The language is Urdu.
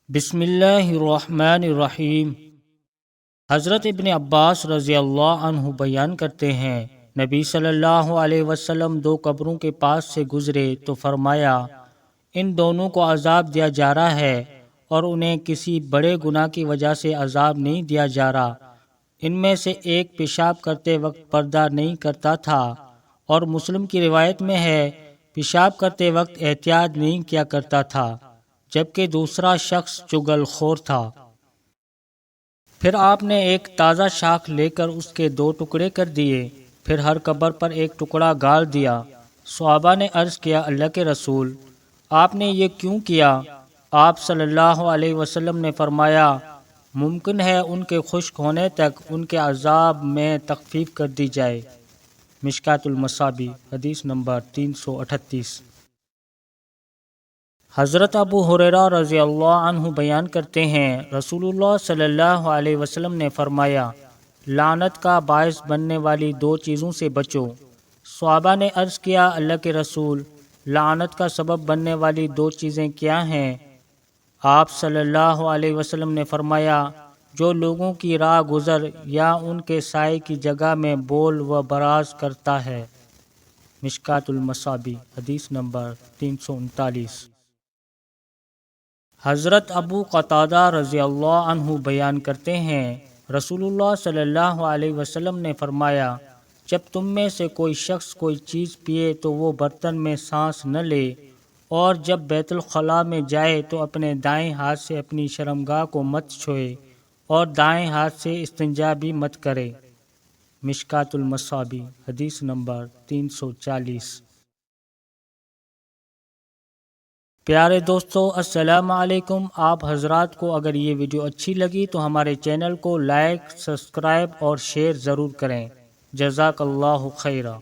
بسم اللہ الرحمن الرحیم۔ حضرت ابن عباس رضی اللہ عنہ بیان کرتے ہیں، نبی صلی اللہ علیہ وسلم دو قبروں کے پاس سے گزرے تو فرمایا، ان دونوں کو عذاب دیا جا رہا ہے اور انہیں کسی بڑے گناہ کی وجہ سے عذاب نہیں دیا جا رہا۔ ان میں سے ایک پیشاب کرتے وقت پردہ نہیں کرتا تھا، اور مسلم کی روایت میں ہے پیشاب کرتے وقت احتیاط نہیں کیا کرتا تھا، جبکہ دوسرا شخص چغل خور تھا۔ پھر آپ نے ایک تازہ شاخ لے کر اس کے دو ٹکڑے کر دیے، پھر ہر قبر پر ایک ٹکڑا گاڑ دیا۔ صحابہ نے عرض کیا، اللہ کے رسول، آپ نے یہ کیوں کیا؟ آپ صلی اللہ علیہ وسلم نے فرمایا، ممکن ہے ان کے خشک ہونے تک ان کے عذاب میں تخفیف کر دی جائے۔ مشکاۃ المصابیح، حدیث نمبر 338۔ حضرت ابو ہریرہ رضی اللہ عنہ بیان کرتے ہیں، رسول اللہ صلی اللہ علیہ وسلم نے فرمایا، لعنت کا باعث بننے والی دو چیزوں سے بچو۔ صحابہ نے عرض کیا، اللہ کے رسول، لعنت کا سبب بننے والی دو چیزیں کیا ہیں؟ آپ صلی اللہ علیہ وسلم نے فرمایا، جو لوگوں کی راہ گزر یا ان کے سائے کی جگہ میں بول و براز کرتا ہے۔ مشکاۃ المصابیح، حدیث نمبر 339۔ حضرت ابو قتادہ رضی اللہ عنہ بیان کرتے ہیں، رسول اللہ صلی اللہ علیہ وسلم نے فرمایا، جب تم میں سے کوئی شخص کوئی چیز پیے تو وہ برتن میں سانس نہ لے، اور جب بیت الخلاء میں جائے تو اپنے دائیں ہاتھ سے اپنی شرمگاہ کو مت چھوئے، اور دائیں ہاتھ سے استنجا بھی مت کرے۔ مشکاۃ المصابیح، حدیث نمبر 340۔ پیارے دوستو، السلام علیکم۔ آپ حضرات کو اگر یہ ویڈیو اچھی لگی تو ہمارے چینل کو لائک، سبسکرائب اور شیئر ضرور کریں۔ جزاک اللہ خیرہ۔